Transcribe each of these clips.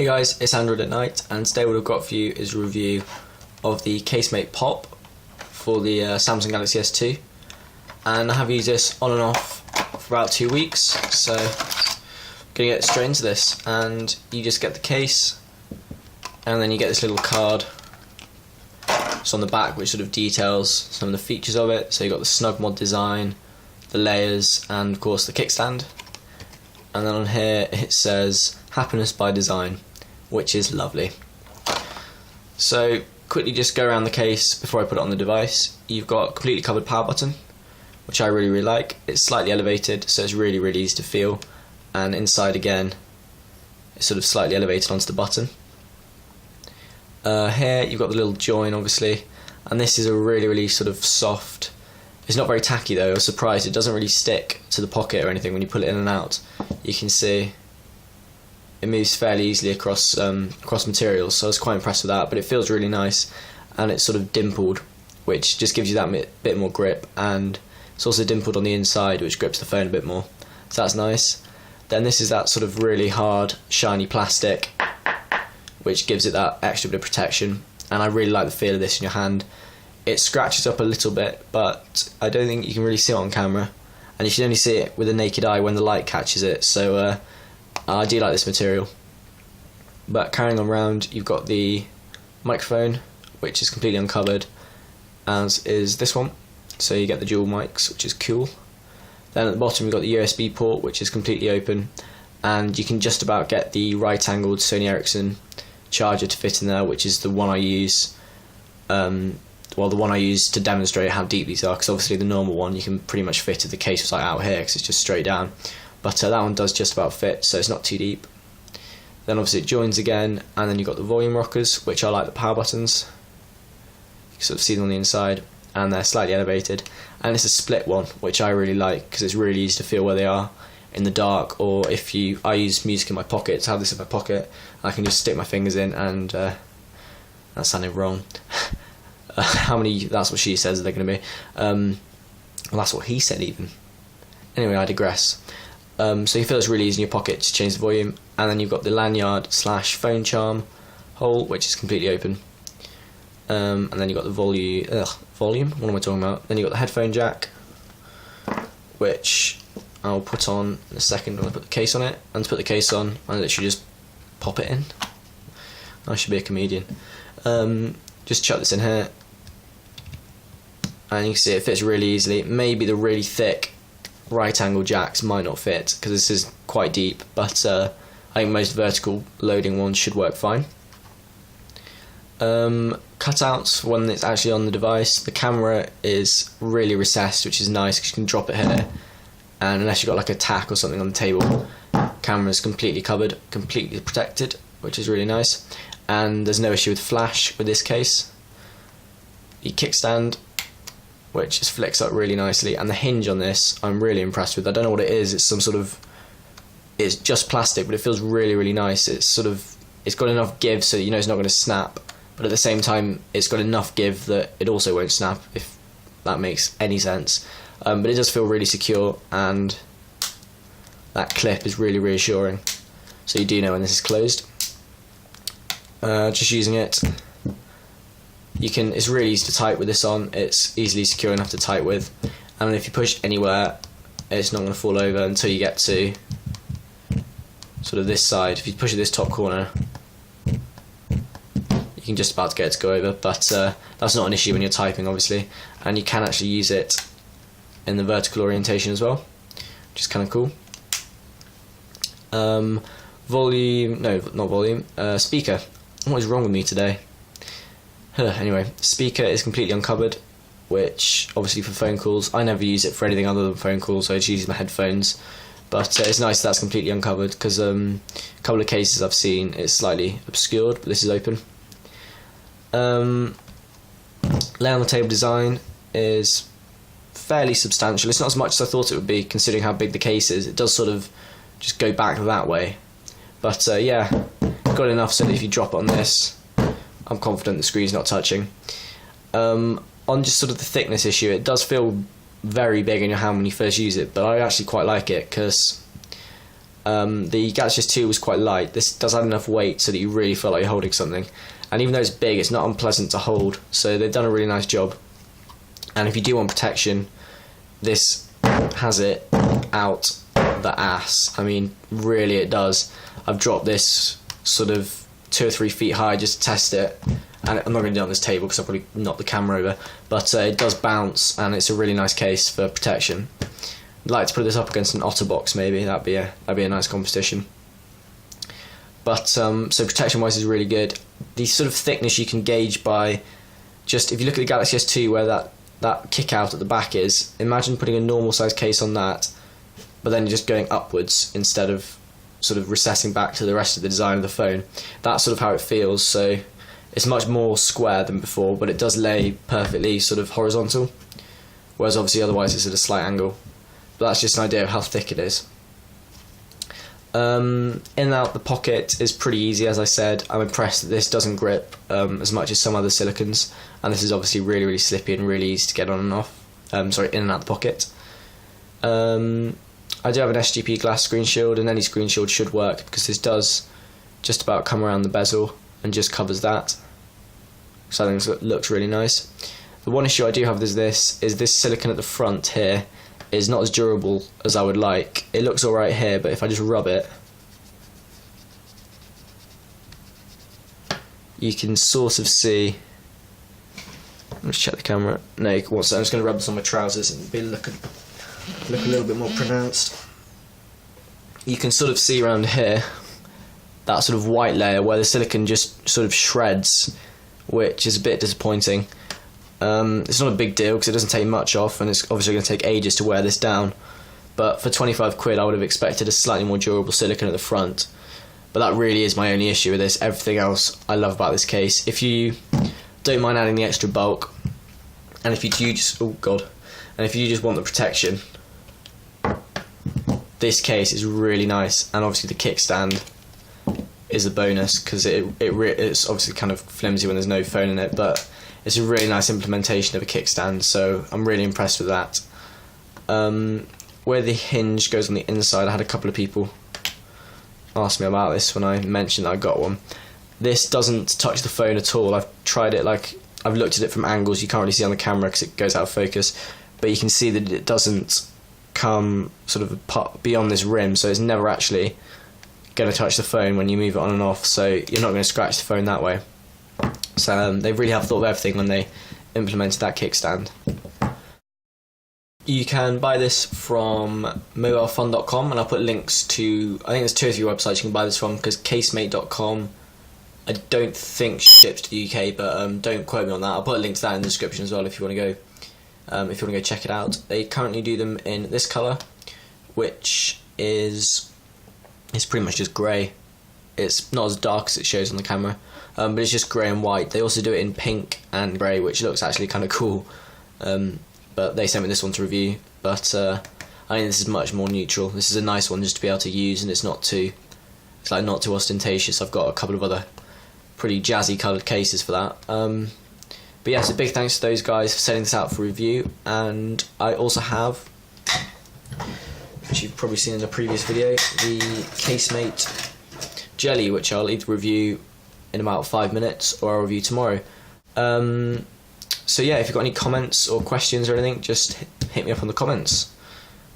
Hey guys, it's Android at Night, and today what I've got for you is a review of the CaseMate Pop for the Samsung Galaxy S2, and I have used this on and off for about 2 weeks, so I'm going to get straight into this. And you just get the case, and then you get this little card just on the back which sort of details some of the features of it. So you've got the snug mod design, the layers, and of course the kickstand. And then on here it says happiness by design, which is lovely. So quickly just go around the case before I put it on the device. You've got a completely covered power button, which I really like. It's slightly elevated, so it's really easy to feel, and inside again it's sort of slightly elevated onto the button. Here you've got the little join obviously, and this is a really sort of soft. It's not very tacky though. I was surprised it doesn't really stick to the pocket or anything when you pull it in and out. You can see it moves fairly easily across materials, so I was quite impressed with that. But it feels really nice, and it's sort of dimpled, which just gives you that bit more grip, and it's also dimpled on the inside, which grips the phone a bit more, so that's nice. Then this is that sort of really hard shiny plastic, which gives it that extra bit of protection, and I really like the feel of this in your hand. It scratches up a little bit, but I don't think you can really see it on camera, and you should only see it with the naked eye when the light catches it, so I do like this material. But carrying on round, you've got the microphone, which is completely uncovered, as is this one, so you get the dual mics, which is cool. Then at the bottom you've got the USB port, which is completely open, and you can just about get the right-angled Sony Ericsson charger to fit in there, which is the one I use. The one I use to demonstrate how deep these are, because obviously the normal one you can pretty much fit if the case was like out here, because it's just straight down. But that one does just about fit, so it's not too deep. Then obviously it joins again, and then you've got the volume rockers, which are like the power buttons. You can sort of see them on the inside, and they're slightly elevated. And it's a split one, which I really like, because it's really easy to feel where they are in the dark, or if I use music in my pocket, to have this in my pocket, I can just stick my fingers in, and that sounded wrong. How many, that's what she says they're going to be. Well, that's what he said even. Anyway, I digress. So you feel it's really easy in your pocket to change the volume, and then you've got the lanyard / phone charm hole, which is completely open. And then you've got the volume, what am I talking about? Then you've got the headphone jack, which I'll put on in a second when I put the case on it. And to put the case on, I literally just pop it in. I should be a comedian. Just chuck this in here, and you can see it fits really easily. Maybe the really thick right angle jacks might not fit, because this is quite deep, but I think most vertical loading ones should work fine. Cutouts when it's actually on the device. The camera is really recessed, which is nice because you can drop it here, and unless you've got like a tack or something on the table, camera is completely covered, completely protected, which is really nice. And there's no issue with flash with this case. The kickstand, which just flicks up really nicely, and the hinge on this I'm really impressed with. I don't know what it is. It's some sort of, it's just plastic, but it feels really nice. It's got enough give so that you know it's not going to snap, but at the same time it's got enough give that it also won't snap, if that makes any sense. But it does feel really secure, and that clip is really reassuring, so you do know when this is closed. Just using it, it's really easy to tight with this on. It's easily secure enough to tight with, and if you push anywhere, it's not going to fall over until you get to sort of this side. If you push at this top corner, you can just about get it to go over, but that's not an issue when you're typing obviously, and you can actually use it in the vertical orientation as well, which is kind of cool. Speaker. What is wrong with me today? Anyway, speaker is completely uncovered, which obviously for phone calls, I never use it for anything other than phone calls, so I just use my headphones. But it's nice that's completely uncovered, because a couple of cases I've seen it's slightly obscured, but this is open. Lay on the table design is fairly substantial. It's not as much as I thought it would be, considering how big the case is. It does sort of just go back that way, but yeah, got enough so that if you drop it on this, I'm confident the screen's not touching. On just sort of the thickness issue, it does feel very big in your hand when you first use it, but I actually quite like it because The Galaxy S2 was quite light. This does have enough weight so that you really feel like you're holding something. And even though it's big, it's not unpleasant to hold. So they've done a really nice job. And if you do want protection, this has it out the ass. I mean, really it does. I've dropped this sort of 2 or 3 feet high just to test it. And I'm not going to do it on this table because I'll probably knock the camera over. But it does bounce, and it's a really nice case for protection. I'd like to put this up against an OtterBox maybe. That'd be a nice competition. But so protection wise is really good. The sort of thickness you can gauge by just, if you look at the Galaxy S2 where that kick out at the back is, imagine putting a normal size case on that, but then just going upwards instead of sort of recessing back to the rest of the design of the phone. That's sort of how it feels. So it's much more square than before, but it does lay perfectly sort of horizontal, whereas obviously otherwise it's at a slight angle. But that's just an idea of how thick it is. In and out the pocket is pretty easy, as I said. I'm impressed that this doesn't grip as much as some other silicons, and this is obviously really, really slippy and really easy to get on and off. In and out the pocket. I do have an SGP glass screen shield, and any screen shield should work because this does just about come around the bezel and just covers that. So I think it looks really nice. The one issue I do have is this silicon at the front here is not as durable as I would like. It looks alright here, but if I just rub it, you can sort of see. Let's check the camera. No, I'm just going to rub this on my trousers and look a little bit more pronounced. You can sort of see around here that sort of white layer where the silicon just sort of shreds, which is a bit disappointing. It's not a big deal because it doesn't take much off, and it's obviously going to take ages to wear this down. But for 25 quid I would have expected a slightly more durable silicon at the front. But that really is my only issue with this. Everything else I love about this case. If you don't mind adding the extra bulk, and if you do just want the protection, this case is really nice. And obviously the kickstand is a bonus because it's obviously kind of flimsy when there's no phone in it, but it's a really nice implementation of a kickstand, so I'm really impressed with that. Where the hinge goes on the inside, I had a couple of people ask me about this when I mentioned that I got one. This doesn't touch the phone at all. I've tried it, I've looked at it from angles you can't really see on the camera because it goes out of focus, but you can see that it doesn't come sort of beyond this rim, so it's never actually going to touch the phone when you move it on and off, so you're not going to scratch the phone that way. So they really have thought of everything when they implemented that kickstand. You can buy this from mobilefun.com, and I'll put links to, I think there's 2 or 3 websites you can buy this from, because CaseMate.com I don't think ships to the UK, but don't quote me on that. I'll put a link to that in the description as well if you want to go check it out. They currently do them in this colour, which is pretty much just grey. It's not as dark as it shows on the camera, but it's just grey and white. They also do it in pink and grey, which looks actually kind of cool. But they sent me this one to review. But I think this is much more neutral. This is a nice one just to be able to use, and it's not too ostentatious. I've got a couple of other pretty jazzy coloured cases for that. But yeah, so big thanks to those guys for sending this out for review. And I also have, which you've probably seen in a previous video, the CaseMate jelly, which I'll either review in about 5 minutes or I'll review tomorrow. So yeah, if you've got any comments or questions or anything, just hit me up on the comments.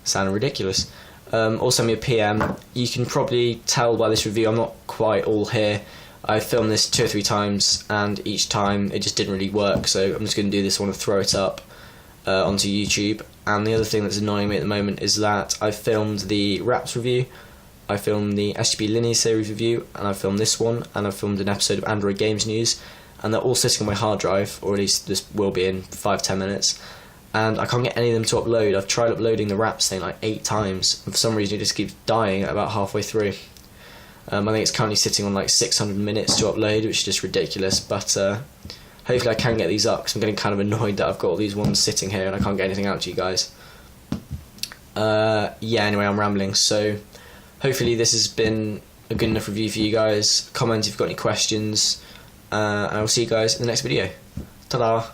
Sounding ridiculous. Or send me a PM. You can probably tell by this review I'm not quite all here. I filmed this 2 or 3 times, and each time it just didn't really work, so I'm just going to do this one and throw it up onto YouTube. And the other thing that's annoying me at the moment is that I filmed the Wraps review, I filmed the SGP Linear Series review, and I filmed this one, and I filmed an episode of Android Games News, and they're all sitting on my hard drive, or at least this will be in 5-10 minutes, and I can't get any of them to upload. I've tried uploading the Wraps thing like 8 times, and for some reason it just keeps dying at about halfway through. I think it's currently sitting on like 600 minutes to upload, which is just ridiculous, but hopefully I can get these up, because I'm getting kind of annoyed that I've got all these ones sitting here and I can't get anything out to you guys. Yeah, anyway, I'm rambling, so hopefully this has been a good enough review for you guys. Comment if you've got any questions, and I will see you guys in the next video. Ta-da!